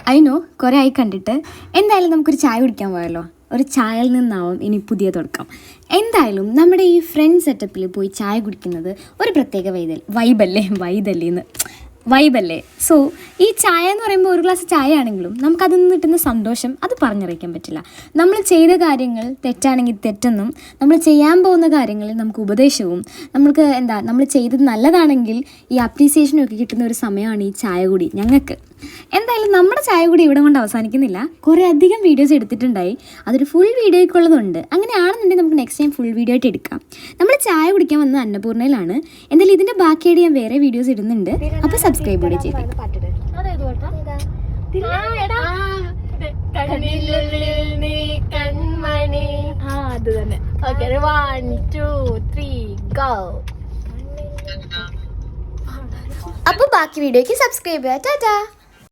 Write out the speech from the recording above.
അതിനോ കുറേ ആയി കണ്ടിട്ട്. എന്തായാലും നമുക്കൊരു ചായ കുടിക്കാൻ പോയല്ലോ. ഒരു ചായയിൽ നിന്നാവും ഇനി പുതിയ തുടക്കം. എന്തായാലും നമ്മുടെ ഈ ഫ്രണ്ട് സെറ്റപ്പിൽ പോയി ചായ കുടിക്കുന്നത് ഒരു പ്രത്യേക വൈബല്ലേ. സോ ഈ ചായ എന്ന് പറയുമ്പോൾ ഒരു ഗ്ലാസ് ചായ ആണെങ്കിലും നമുക്കതിൽ നിന്ന് കിട്ടുന്ന സന്തോഷം അത് പറഞ്ഞറിയിക്കാൻ പറ്റില്ല. നമ്മൾ ചെയ്ത കാര്യങ്ങൾ തെറ്റാണെങ്കിൽ തെറ്റെന്നും, നമ്മൾ ചെയ്യാൻ പോകുന്ന കാര്യങ്ങളിൽ നമുക്ക് ഉപദേശവും, നമ്മൾ ചെയ്തത് നല്ലതാണെങ്കിൽ ഈ അപ്രീസിയേഷനും ഒക്കെ കിട്ടുന്ന ഒരു സമയമാണ് ഈ ചായ കൂടി ഞങ്ങൾക്ക്. എന്തായാലും നമ്മുടെ ചായ കൂടി ഇവിടെ കൊണ്ട് അവസാനിക്കുന്നില്ല. കുറേ അധികം വീഡിയോസ് എടുത്തിട്ടുണ്ടായി. അതൊരു ഫുൾ വീഡിയോയ്ക്കുള്ളതുണ്ട്. അങ്ങനെയാണെന്നുണ്ടെങ്കിൽ നമുക്ക് നെക്സ്റ്റ് ടൈം ഫുൾ വീഡിയോ ആയിട്ട് എടുക്കാം. നമ്മൾ ചായ കുടിക്കാൻ വന്നത് അന്നപൂർണ്ണയിലാണ്. എന്തായാലും ഇതിൻ്റെ ബാക്കിയായിട്ട് ഞാൻ വേറെ വീഡിയോസ് ഇടുന്നുണ്ട്. അപ്പോൾ സബ്സ്ക്രൈബ് കൂടി ചെയ്തു. അപ്പോൾ ബാക്കി വീഡിയോയ്ക്ക് സബ്സ്ക്രൈബ് ചെയ്യാം. ടാറ്റാ.